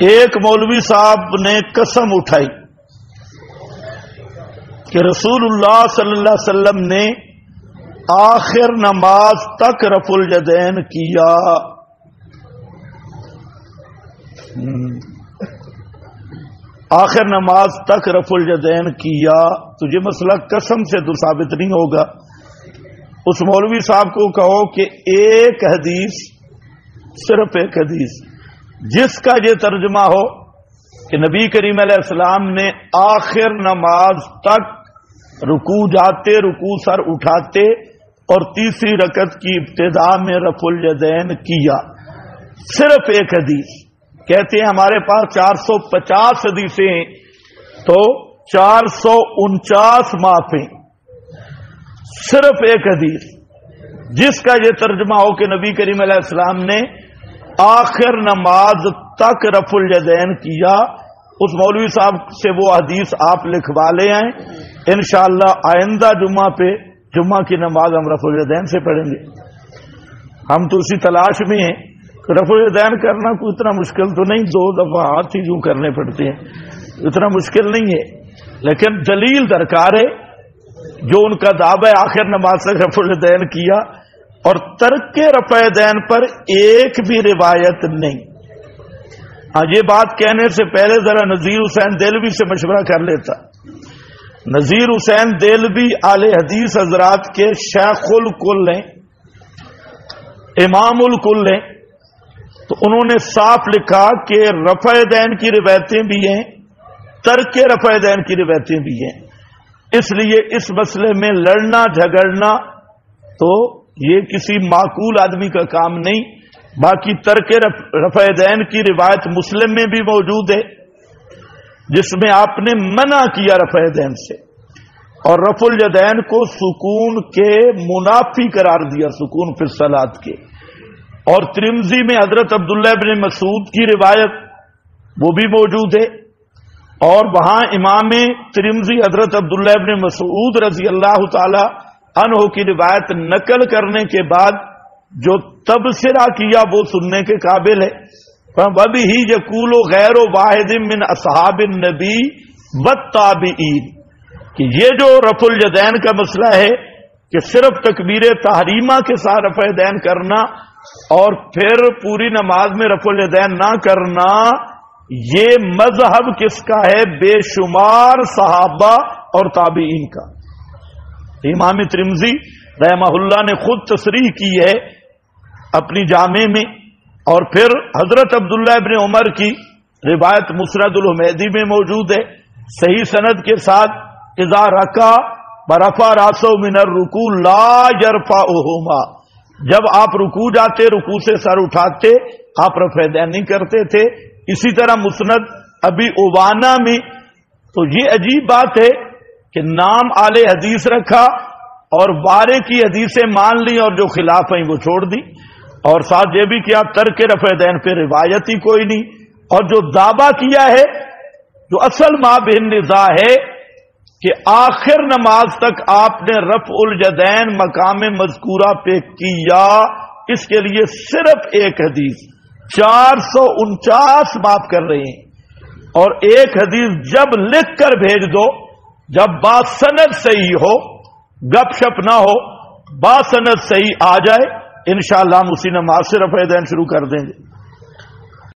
ایک مولوی صاحب نے قسم اٹھائی کہ رسول اللہ صلی اللہ علیہ وسلم نے آخر نماز تک رفع الیدین کیا. آخر نماز تک رفع الیدین کیا. تو یہ مسئلہ قسم سے تو ثابت نہیں ہوگا. اس مولوی صاحب کو کہو کہ ایک حدیث، صرف ایک حدیث جس کا یہ ترجمہ ہو کہ نبی کریم علیہ السلام نے آخر نماز تک رکوع جاتے، رکوع سر اٹھاتے اور تیسری رکعت کی ابتدا میں رفع الیدین کیا. صرف ایک حدیث. کہتے ہیں ہمارے پاس 450 حدیثیں ہیں تو 449 معاف ہیں. صرف ایک حدیث جس کا یہ ترجمہ ہو کہ نبی کریم علیہ السلام نے آخر نماز تک رفع الیدین کیا، اس مولوی صاحب سے وہ حدیث آپ لکھوا لے آئیں. انشاءاللہ آئندہ جمعہ پہ جمعہ کی نماز ہم رفع الیدین سے پڑھیں گے. ہم تو اسی تلاش میں ہیں. رفع الیدین کرنا کوئی اتنا مشکل تو نہیں، 2 دفعہ ہاتھ ہی یوں کرنے پڑتے ہیں، اتنا مشکل نہیں ہے. لیکن دلیل درکار ہے. جو ان کا دعویٰ آخر نماز سے رفع الیدین کیا اور ترک رفع الیدین پر ایک بھی روایت نہیں. ہاں یہ بات کہنے سے پہلے ذرا نذیر حسین دہلوی سے مشورہ کر لیتا. نذیر حسین دہلوی اہل حدیث حضرات کے شیخ الکل ہیں، امام الکل ہیں. تو انہوں نے صاف لکھا کہ رفع الیدین کی روایتیں بھی ہیں، ترک رفع الیدین کی روایتیں بھی ہیں. اس لیے اس مسئلے میں لڑنا جھگڑنا تو یہ کسی معقول آدمی کا کام نہیں. باقی ترک رفع الیدین کی روایت مسلم میں بھی موجود ہے جس میں آپ نے منع کیا رفع الیدین سے، اور رفع الیدین کو سکون کے منافی قرار دیا، سکون فی الصلاۃ کے. اور ترمذی میں حضرت عبداللہ ابن مسعود کی روایت وہ بھی موجود ہے، اور وہاں امام ترمذی حضرت عبداللہ ابن مسعود رضی اللہ تعالی عنہ کی روایت نقل کرنے کے بعد جو تبصرہ کیا وہ سننے کے قابل ہے. وَبِهِ يَقُولُ غَيْرُ وَاحِدٍ مِّنْ أَصْحَابِ النَّبِيِّ وَالتَّابِعِينَ کہ یہ جو رفع الیدین کا مسئلہ ہے کہ صرف تکبیر تحریمہ کے ساتھ رفع الیدین کرنا اور پھر پوری نماز میں رفع الیدین نہ کرنا، یہ مذہب کس کا ہے؟ بے شمار صحابہ اور تابعین کا. امام ترمذی رحمہ اللہ نے خود تصریح کی ہے اپنی جامع میں، اور پھر حضرت عبداللہ ابن عمر کی روایت مسند الحمیدی میں موجود ہے صحیح سند کے ساتھ. اذا رکع برفع راسہ من الرکوع لا یرفعہما، جب آپ رکوع جاتے رکوع سے سر اٹھاتے آپ رفع الیدین نہیں کرتے تھے. اسی طرح مسند ابی عوانہ میں. تو یہ عجیب بات ہے کہ نام اہل حدیث رکھا اور بارے کی حدیثیں مان لی اور جو خلاف ہیں وہ چھوڑ دی، اور ساتھ یہ بھی کیا ترک رفع الیدین پہ روایت ہی کوئی نہیں. اور جو دعویٰ کیا ہے، جو اصل مابین نزاع ہے کہ آخر نماز تک آپ نے رفع الیدین مقام مذکورہ پہ کیا، اس کے لیے صرف ایک حدیث 449 معاف کر رہے ہیں. اور ایک حدیث جب لکھ کر بھیج دو، جب باسند صحیح ہو، گپ شپ نہ ہو، باسند صحیح آ جائے، انشاءاللہ ہم اسی نماز سے رفع الیدین شروع کر دیں گے.